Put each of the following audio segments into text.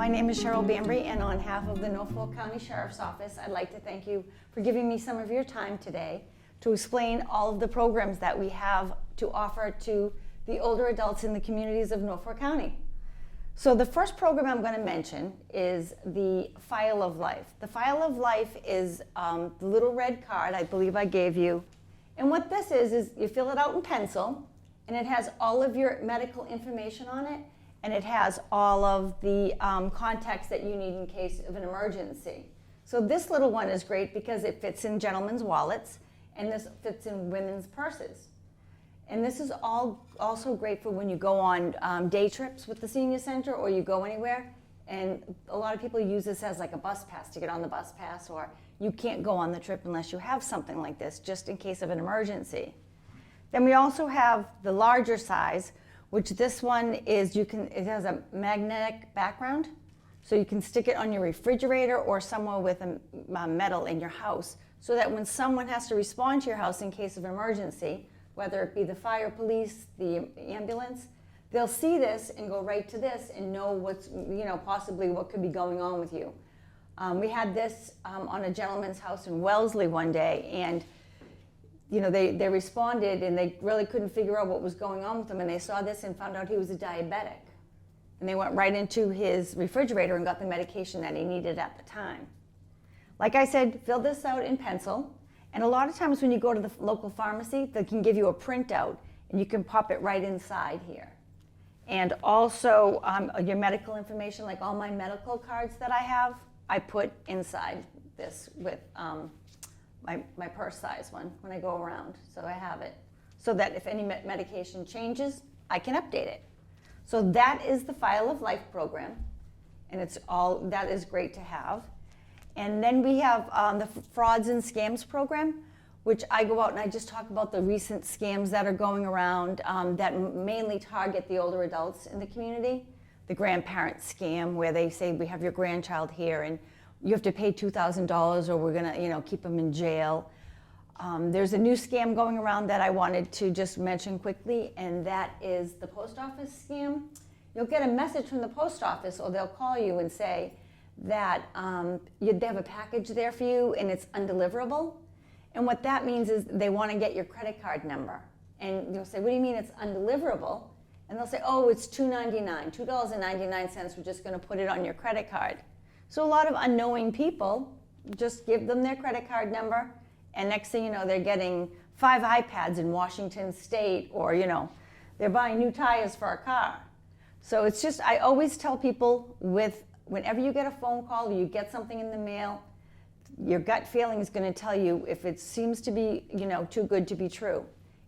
My name is Cheryl Bambry, and on behalf of the Norfolk County Sheriff's Office, I'd like to thank you for giving me some of your time today to explain all of the programs that we have to offer to the older adults in the communities of Norfolk County. So the first program I'm going to mention is the File of Life. The File of Life is the little red card I believe I gave you. And what this is you fill it out in pencil, and it has all of your medical information on it, and it has all of the contacts that you need in case of an emergency. So this little one is great because it fits in gentlemen's wallets, and this fits in women's purses. And this is also great for when you go on day trips with the senior center, or you go anywhere. And a lot of people use this as like a bus pass to get on the bus pass, or you can't go on the trip unless you have something like this, just in case of an emergency. Then we also have the larger size, which this one is, it has a magnetic background, so you can stick it on your refrigerator or somewhere with a metal in your house, so that when someone has to respond to your house in case of emergency, whether it be the fire, police, the ambulance, they'll see this and go right to this and know what's, possibly what could be going on with you. We had this on a gentleman's house in Wellesley one day, and they responded, and they really couldn't figure out what was going on with him, and they saw this and found out he was a diabetic. And they went right into his refrigerator and got the medication that he needed at the time. Like I said, fill this out in pencil, and a lot of times when you go to the local pharmacy, they can give you a printout, and you can pop it right inside here. And also your medical information, like all my medical cards that I have, I put inside this with my purse size one when I go around, so I have it. So that if any medication changes, I can update it. So that is the File of Life program, and that is great to have. And then we have the Frauds and Scams program, which I go out and I just talk about the recent scams that are going around that mainly target the older adults in the community. The grandparent scam, where they say, we have your grandchild here and you have to pay $2,000 or we're gonna keep them in jail. There's a new scam going around that I wanted to just mention quickly, and that is the post office scam. You'll get a message from the post office, or they'll call you and say that they have a package there for you and it's undeliverable. And what that means is they want to get your credit card number. And you'll say, what do you mean it's undeliverable? And they'll say, oh, it's $2.99. We're just going to put it on your credit card. So a lot of unknowing people just give them their credit card number, and next thing you know, they're getting 5 iPads in Washington State, or they're buying new tires for a car. So it's just, I always tell people, whenever you get a phone call or you get something in the mail, your gut feeling is going to tell you if it seems to be too good to be true.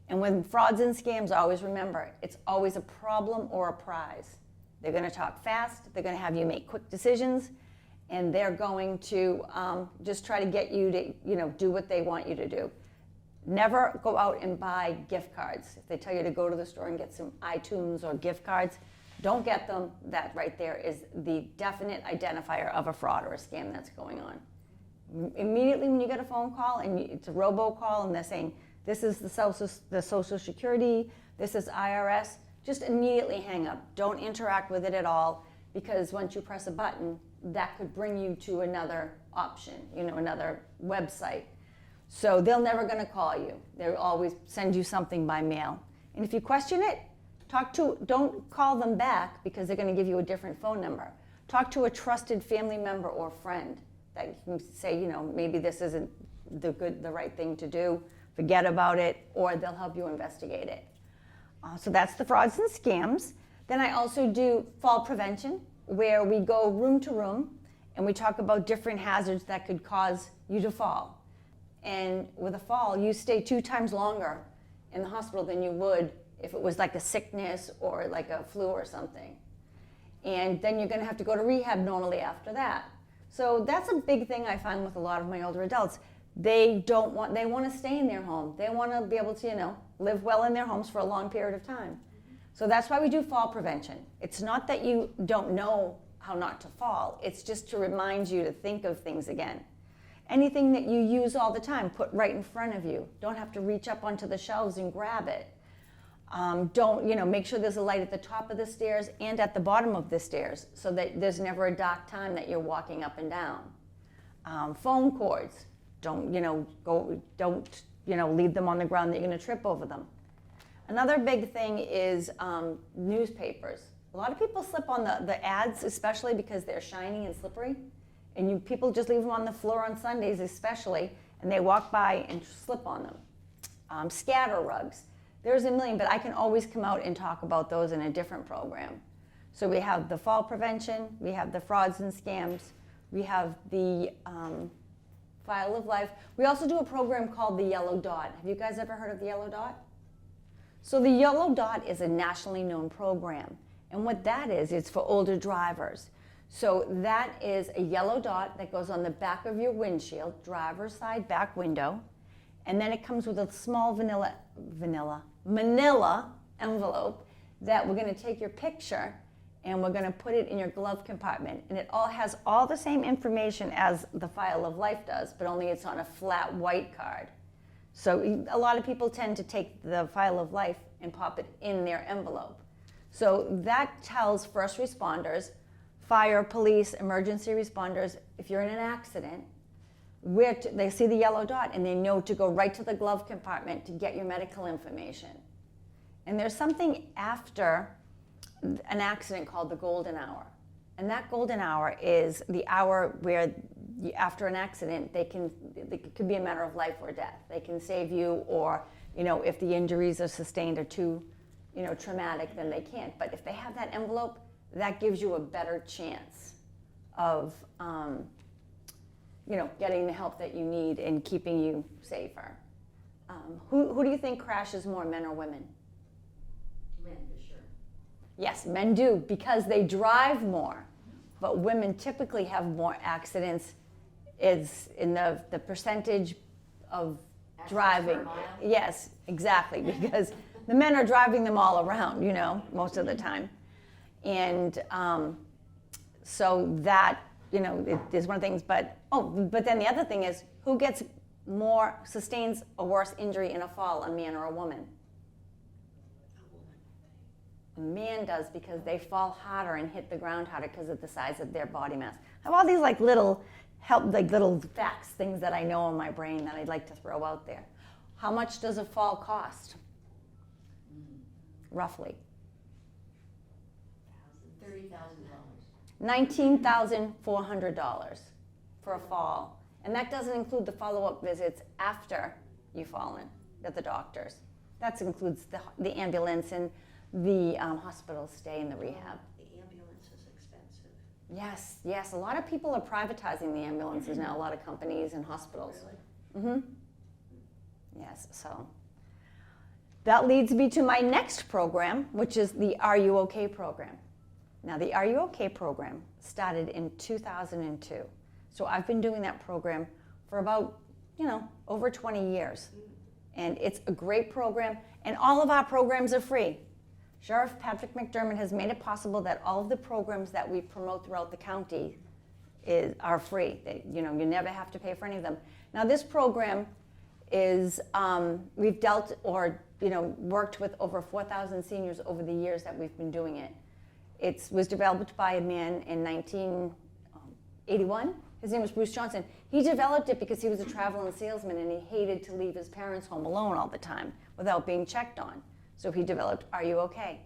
And when frauds and scams, always remember, it's always a problem or a prize. They're going to talk fast, they're going to have you make quick decisions, and they're going to just try to get you to do what they want you to do. Never go out and buy gift cards. If they tell you to go to the store and get some iTunes or gift cards, don't get them. That right there is the definite identifier of a fraud or a scam that's going on. Immediately when you get a phone call and it's a robocall and they're saying, this is the Social Security, this is IRS, just immediately hang up. Don't interact with it at all, because once you press a button, that could bring you to another option, another website. So they're never going to call you. They'll always send you something by mail. And if you question it, don't call them back, because they're going to give you a different phone number. Talk to a trusted family member or friend that you can say, maybe this isn't the right thing to do, forget about it, or they'll help you investigate it. So that's the frauds and scams. Then I also do fall prevention, where we go room to room and we talk about different hazards that could cause you to fall. And with a fall, you stay 2 times longer in the hospital than you would if it was like a sickness or like a flu or something. And then you're going to have to go to rehab normally after that. So that's a big thing I find with a lot of my older adults. They want to stay in their home. They want to be able to, live well in their homes for a long period of time. So that's why we do fall prevention. It's not that you don't know how not to fall. It's just to remind you to think of things again. Anything that you use all the time, put right in front of you. Don't have to reach up onto the shelves and grab it. Don't, make sure there's a light at the top of the stairs and at the bottom of the stairs so that there's never a dark time that you're walking up and down. Phone cords, don't leave them on the ground that you're going to trip over them. Another big thing is newspapers. A lot of people slip on the ads, especially because they're shiny and slippery. And people just leave them on the floor on Sundays especially, and they walk by and slip on them. Scatter rugs. There's a million, but I can always come out and talk about those in a different program. So we have the fall prevention, we have the frauds and scams, we have the file of life. We also do a program called the Yellow Dot. Have you guys ever heard of the Yellow Dot? So the Yellow Dot is a nationally known program. And what that is, it's for older drivers. So that is a yellow dot that goes on the back of your windshield, driver's side back window. And then it comes with a small manila envelope that we're going to take your picture and we're going to put it in your glove compartment. And it all has all the same information as the file of life does, but only it's on a flat white card. So a lot of people tend to take the file of life and pop it in their envelope. So that tells first responders, fire, police, emergency responders, if you're in an accident, they see the yellow dot and they know to go right to the glove compartment to get your medical information. And there's something after an accident called the golden hour. And that golden hour is the hour where after an accident, it could be a matter of life or death. They can save you, or if the injuries are sustained are too traumatic, then they can't. But if they have that envelope, that gives you a better chance of getting the help that you need and keeping you safer. Who do you think crashes more, men or women? Men, for sure. Yes, men do, because they drive more. But women typically have more accidents. Is in the percentage of driving. Yes, exactly, because the men are driving them all around, most of the time. And so that, it is one of the things, but then the other thing is, who sustains a worse injury in a fall, a man or a woman? A man does, because they fall harder and hit the ground harder because of the size of their body mass. I have all these little facts, things that I know in my brain that I'd like to throw out there. How much does a fall cost? Roughly. $30,000. $19,400 for a fall. And that doesn't include the follow-up visits after you've fallen at the doctors. That includes the ambulance and the hospital stay and the rehab. The ambulance is expensive. Yes. A lot of people are privatizing the ambulances now, a lot of companies and hospitals. Really? Yes, so that leads me to my next program, which is the Are You OK program. Now, the Are You OK program started in 2002. So I've been doing that program for about, over 20 years. And it's a great program, and all of our programs are free. Sheriff Patrick McDermott has made it possible that all of the programs that we promote throughout the county are free. You never have to pay for any of them. Now, this program is, we've worked with over 4,000 seniors over the years that we've been doing it. It was developed by a man in 1981. His name was Bruce Johnson. He developed it because he was a traveling salesman and he hated to leave his parents home alone all the time without being checked on. So he developed Are You OK?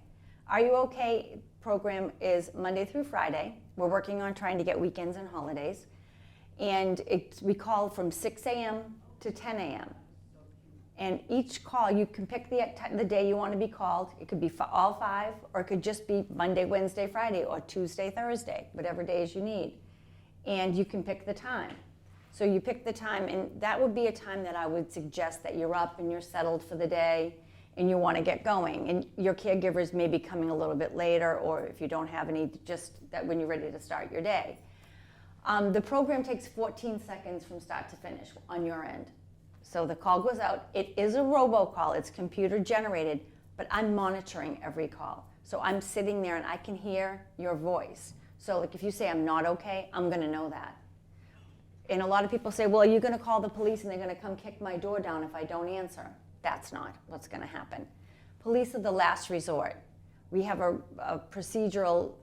Are You OK program is Monday through Friday. We're working on trying to get weekends and holidays. And we call from 6 a.m. to 10 a.m. And each call, you can pick the day you want to be called. It could be all 5, or it could just be Monday, Wednesday, Friday, or Tuesday, Thursday, whatever days you need. And you can pick the time. So you pick the time, and that would be a time that I would suggest that you're up and you're settled for the day and you want to get going. And your caregivers may be coming a little bit later, or if you don't have any, just that when you're ready to start your day. The program takes 14 seconds from start to finish on your end. So the call goes out. It is a robocall. It's computer generated, but I'm monitoring every call. So I'm sitting there and I can hear your voice. So if you say I'm not okay, I'm going to know that. And a lot of people say, well, are you going to call the police and they're going to come kick my door down if I don't answer? That's not what's going to happen. police are the last resort. We have a procedural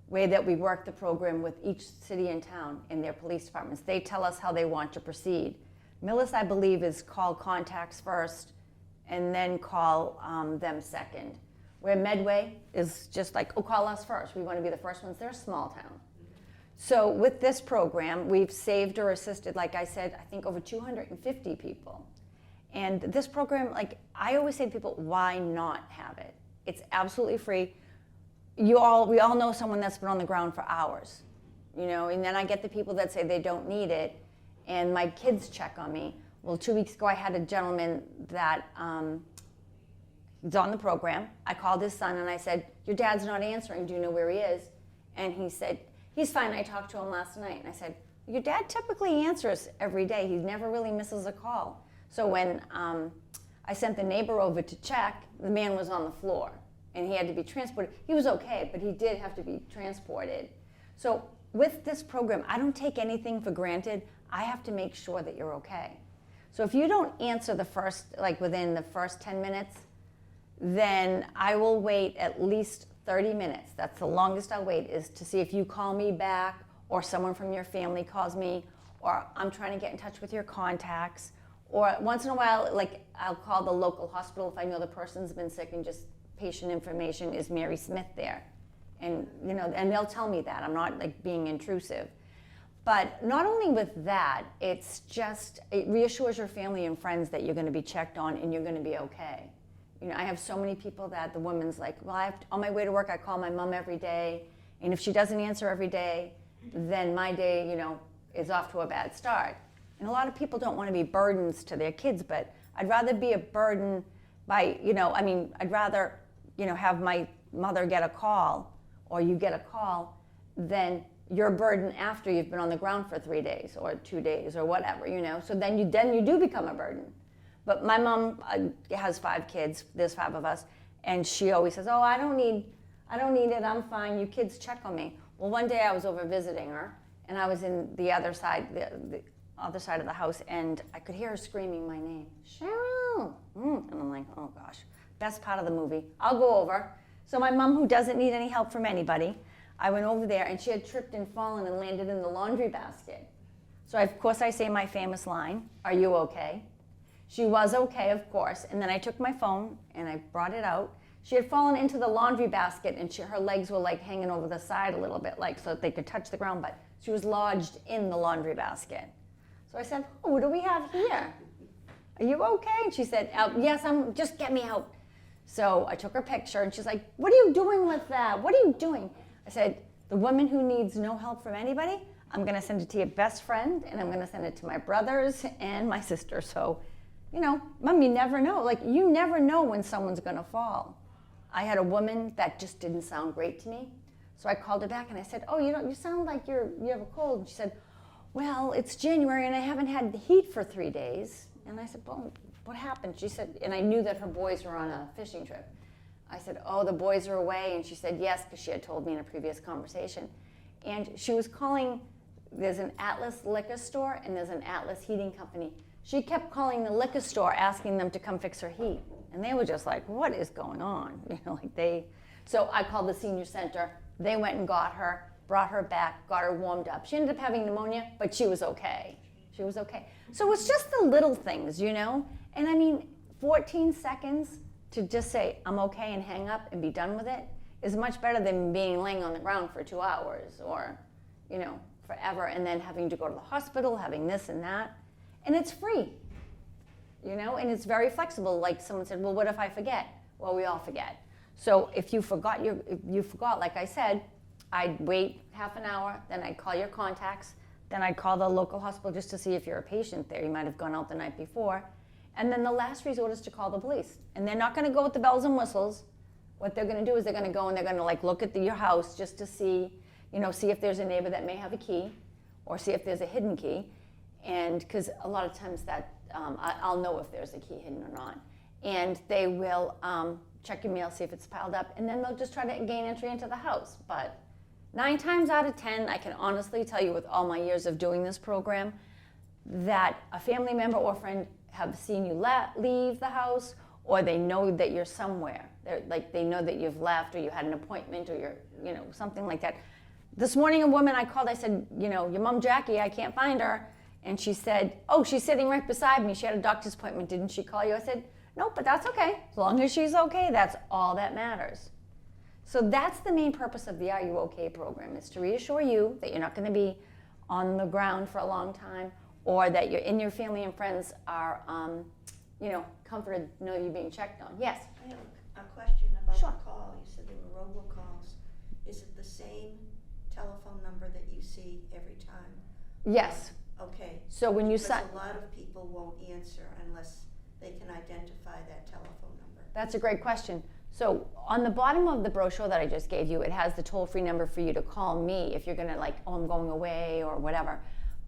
way that we work the program with each city and town in their police departments. They tell us how they want to proceed. Millis, I believe, is call contacts first and then call them second. Where Medway is just like, oh, call us first. We want to be the first ones. They're a small town. So with this program, we've saved or assisted, like I said, I think over 250 people. And this program, like I always say to people, why not have it? It's absolutely free. We all know someone that's been on the ground for hours, and then I get the people that say they don't need it, and my kids check on me. Well, 2 weeks ago I had a gentleman that he's on the program. I called his son and I said, your dad's not answering, do you know where he is? And he said, he's fine, I talked to him last night. And I said, your dad typically answers every day, he never really misses a call. So when I sent the neighbor over to check, the man was on the floor and he had to be transported. He was okay, but he did have to be transported. So with this program, I don't take anything for granted. I have to make sure that you're okay. So if you don't answer within the first 10 minutes, then I will wait at least 30 minutes. That's the longest I'll wait, is to see if you call me back or someone from your family calls me, or I'm trying to get in touch with your contacts. Or once in a while, I'll call the local hospital if I know the person's been sick and just patient information, is Mary Smith there? And and they'll tell me that. I'm not being intrusive. But not only with that, it reassures your family and friends that you're going to be checked on and you're going to be okay. I have so many people that the woman's like, well, on my way to work, I call my mom every day. And if she doesn't answer every day, then my day, is off to a bad start. And a lot of people don't want to be burdens to their kids, but I'd rather be a burden by, I'd rather, have my mother get a call or you get a call than your burden after you've been on the ground for 3 days or 2 days or whatever, So then you do become a burden. But my mom has 5 kids. There's 5 of us, and she always says, "Oh, I don't need it. I'm fine. You kids check on me." Well, one day I was over visiting her, and I was in the other side, the other side of the house, and I could hear her screaming my name, Cheryl. And I'm like, oh gosh, best part of the movie. I'll go over. So my mom, who doesn't need any help from anybody, I went over there, and she had tripped and fallen and landed in the laundry basket. So of course I say my famous line, "Are you okay?" She was okay, of course, and then I took my phone and I brought it out. She had fallen into the laundry basket, and her legs were hanging over the side a little bit, so that they could touch the ground, but she was lodged in the laundry basket. So I said, "Oh, what do we have here? Are you okay?" And she said, "Yes, just get me out." So I took her picture, and she's like, "What are you doing with that? What are you doing?" I said, "The woman who needs no help from anybody, I'm going to send it to your best friend, and I'm going to send it to my brothers and my sister." So, Mom, you never know. You never know when someone's going to fall. I had a woman that just didn't sound great to me. So I called her back and I said, "Oh, you sound like you have a cold." And she said, "Well, it's January and I haven't had the heat for 3 days." And I said, "Well, what happened?" She said, and I knew that her boys were on a fishing trip. I said, "Oh, the boys are away." And she said, "Yes," because she had told me in a previous conversation. And she was calling, there's an Atlas liquor store and there's an Atlas heating company. She kept calling the liquor store asking them to come fix her heat. And they were just like, what is going on? So I called the senior center. They went and got her, brought her back, got her warmed up. She ended up having pneumonia, but she was okay. She was okay. So it's just the little things, And 14 seconds to just say, "I'm okay," and hang up and be done with it is much better than laying on the ground for 2 hours or, forever, and then having to go to the hospital, having this and that. And it's free, and it's very flexible. Like someone said, "Well, what if I forget?" Well, we all forget. So if you forgot, like I said, I'd wait half an hour, then I'd call your contacts, then I'd call the local hospital just to see if you're a patient there. You might have gone out the night before. And then the last resort is to call the police. And they're not going to go with the bells and whistles. What they're going to do is they're going to go and they're going to look at your house just to see, see if there's a neighbor that may have a key or see if there's a hidden key. And because a lot of times that I'll know if there's a key hidden or not. And they will check your mail, see if it's piled up, and then they'll just try to gain entry into the house. But 9 times out of 10, I can honestly tell you with all my years of doing this program that a family member or friend have seen you leave the house or they know that you're somewhere. They're, like, they know that you've left, or you had an appointment, or you're, something like that. This morning, a woman I called, I said, your mom Jackie, I can't find her. And she said, oh, she's sitting right beside me. She had a doctor's appointment. Didn't she call you? I said, no, but that's okay. As long as she's okay, that's all that matters. So that's the main purpose of the Are You OK program, is to reassure you that you're not going to be on the ground for a long time, or that your family and friends are, comforted, know you're being checked on. Yes? I have a question about Sure. the call. You said there were robocalls. Is it the same telephone number that you see every time? Yes. Okay. So when you Because sign, a lot of people won't answer unless they can identify that telephone number. that's a great question. So on the bottom of the brochure that I just gave you, it has the toll-free number for you to call me if you're going to, I'm going away or whatever.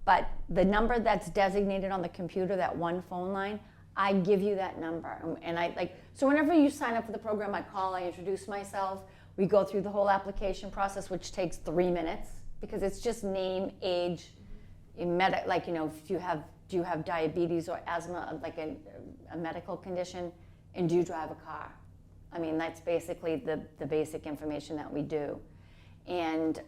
But the number that's designated on the computer, that one phone line, I give you that number. And so whenever you sign up for the program, I call, I introduce myself, we go through the whole application process, which takes 3 minutes, because it's just name, age, if do you have diabetes or asthma, like a medical condition, and do you drive a car? I mean, that's basically the basic information that we do. And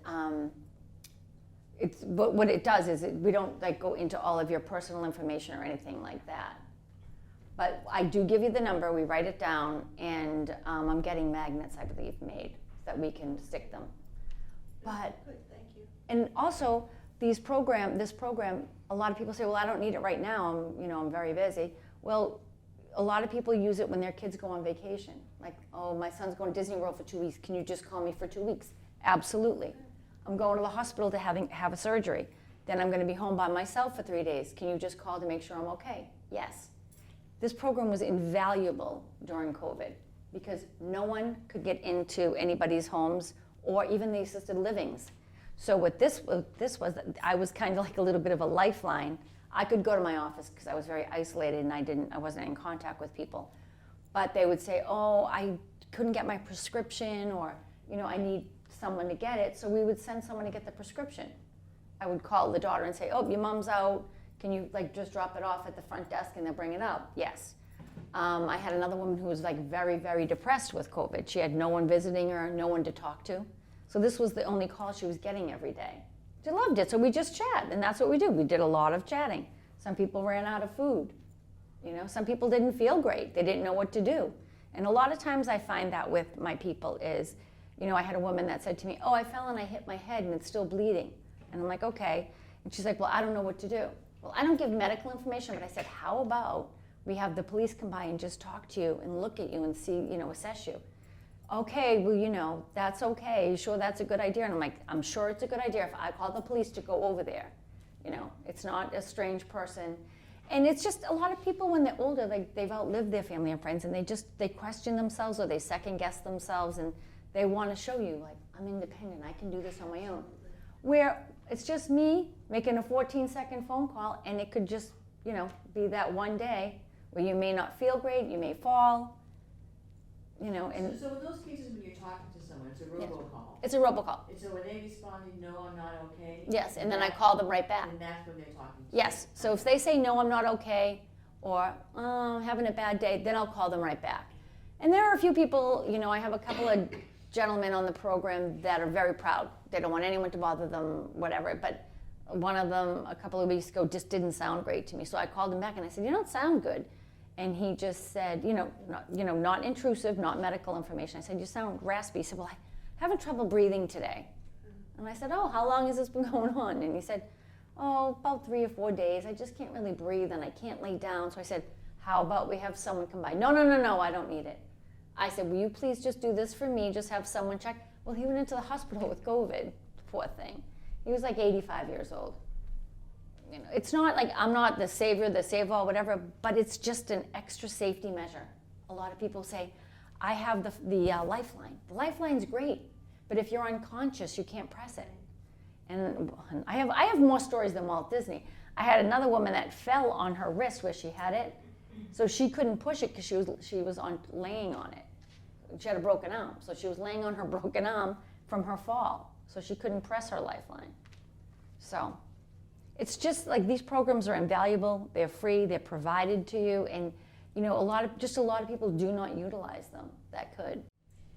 but what it does is we don't go into all of your personal information or anything like that. But I do give you the number, we write it down, and I'm getting magnets, I believe, made that we can stick them. But Good, thank you. and also this program, a lot of people say, well, I don't need it right now. I'm very busy. Well, a lot of people use it when their kids go on vacation. Like, oh, my son's going to Disney World for 2 weeks. Can you just call me for 2 weeks? Absolutely. I'm going to the hospital to have a surgery. Then I'm going to be home by myself for 3 days. Can you just call to make sure I'm okay? Yes. This program was invaluable during COVID because no one could get into anybody's homes or even the assisted livings. So what this was, I was kind of like a little bit of a lifeline. I could go to my office because I was very isolated and I wasn't in contact with people. But they would say, oh, I couldn't get my prescription, or I need someone to get it. So we would send someone to get the prescription. I would call the daughter and say, oh, your mom's out. Can you just drop it off at the front desk and they'll bring it up? Yes. I had another woman who was very, very depressed with COVID. She had no one visiting her, no one to talk to. So this was the only call she was getting every day. She loved it, so we just chat, and that's what we do. We did a lot of chatting. Some people ran out of food. Some people didn't feel great. They didn't know what to do. And a lot of times I find that with my people is, I had a woman that said to me, oh, I fell and I hit my head and it's still bleeding. And I'm like, okay. And she's like, well, I don't know what to do. Well, I don't give medical information, but I said, how about we have the police come by and just talk to you and look at you and see, assess you. Okay, well, that's okay. You sure that's a good idea? And I'm like, I'm sure it's a good idea if I call the police to go over there. It's not a strange person. And it's just a lot of people when they're older, they've outlived their family and friends, and they question themselves or they second guess themselves, and they want to show you, I'm independent, I can do this on my own. Where it's just me making a 14-second phone call, and it could just, be that one day where you may not feel great, you may fall, and So in those cases when you're talking to someone, it's a robocall. it's a robocall. And so when they responded, no, I'm not okay. Yes, and then I call them right back. And that's when they're talking to Yes, you. so if they say, no, I'm not okay, or I'm having a bad day, then I'll call them right back. And there are a few people, I have a couple of gentlemen on the program that are very proud. They don't want anyone to bother them, whatever, but one of them a couple of weeks ago just didn't sound great to me. So I called him back and I said, you don't sound good. And he just said, not intrusive, not medical information. I said, you sound raspy. He said, well, I'm having trouble breathing today. And I said, oh, how long has this been going on? And he said, oh, about 3 or 4 days. I just can't really breathe and I can't lay down. So I said, how about we have someone come by? No, I don't need it. I said, will you please just do this for me? Just have someone check. Well, he went into the hospital with COVID, poor thing. He was 85 years old. It's not like I'm not the savior, the save all, whatever, but it's just an extra safety measure. A lot of people say, I have the lifeline. The lifeline's great, but if you're unconscious, you can't press it. And I have more stories than Walt Disney. I had another woman that fell on her wrist where she had it, so she couldn't push it because she was laying on it. She had a broken arm, so she was laying on her broken arm from her fall, so she couldn't press her lifeline. So it's just these programs are invaluable. They're free. They're provided to you, and you know, a lot of people do not utilize them that could.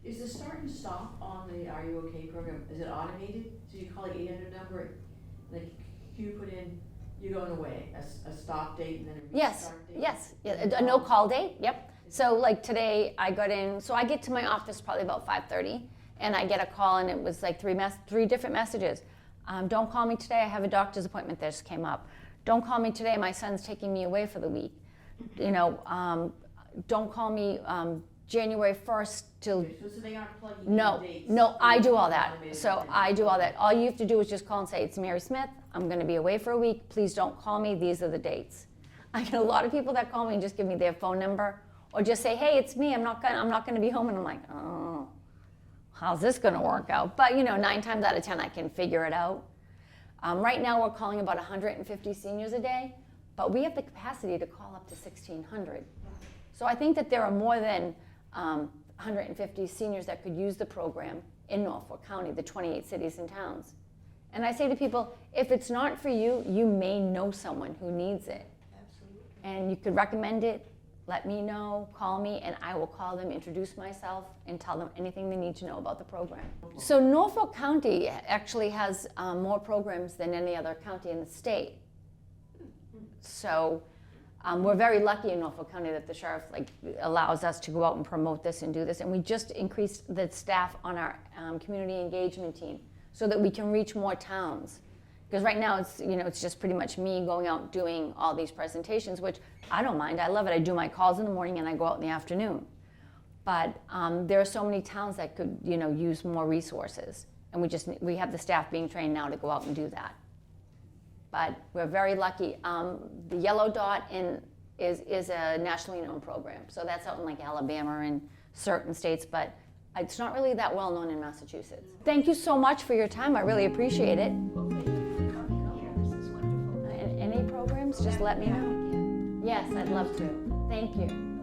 Is the start and stop on the Are You OK program, is it automated? So you call the 800 number, like you put in, you're going away, a stop date and then a Yes, restart date? yes, yeah, a no call date, yep. So like today I got in, so I get to my office probably about 5:30 and I get a call and it was like three different messages. Don't call me today, I have a doctor's appointment that just came up. Don't call me today, my son's taking me away for the week. You know, don't call me January 1st till, Okay, so they aren't plugging in no, dates? no, I do all that. Automated So thing. I do all that. All you have to do is just call and say, it's Mary Smith, I'm gonna be away for a week, please don't call me, these are the dates. I get a lot of people that call me and just give me their phone number, or just say, hey, it's me, I'm not gonna be home, and I'm like, oh, how's this gonna work out? But you know, 9 times out of 10 I can figure it out. Right now we're calling about 150 seniors a day, but we have the capacity to call up to 1,600. So I think that there are more than 150 seniors that could use the program in Norfolk County, the 28 cities and towns. And I say to people, if it's not for you, you may know someone who needs it. Absolutely. And you could recommend it, let me know, call me, and I will call them, introduce myself, and tell them anything they need to know about the program. So Norfolk County actually has more programs than any other county in the state. So we're very lucky in Norfolk County that the sheriff allows us to go out and promote this and do this. And we just increased the staff on our community engagement team so that we can reach more towns. Because right now it's just pretty much me going out doing all these presentations, which I don't mind. I love it. I do my calls in the morning and I go out in the afternoon. But there are so many towns that could use more resources, and we have the staff being trained now to go out and do that. But we're very lucky. The Yellow Dot is a nationally known program, so that's out in like Alabama and certain states, but it's not really that well known in Massachusetts. Thank you so much for your time. I really appreciate it. Well, thank you for coming here. This is wonderful. Any programs, just let me know. Yes, I'd love to. Thank you.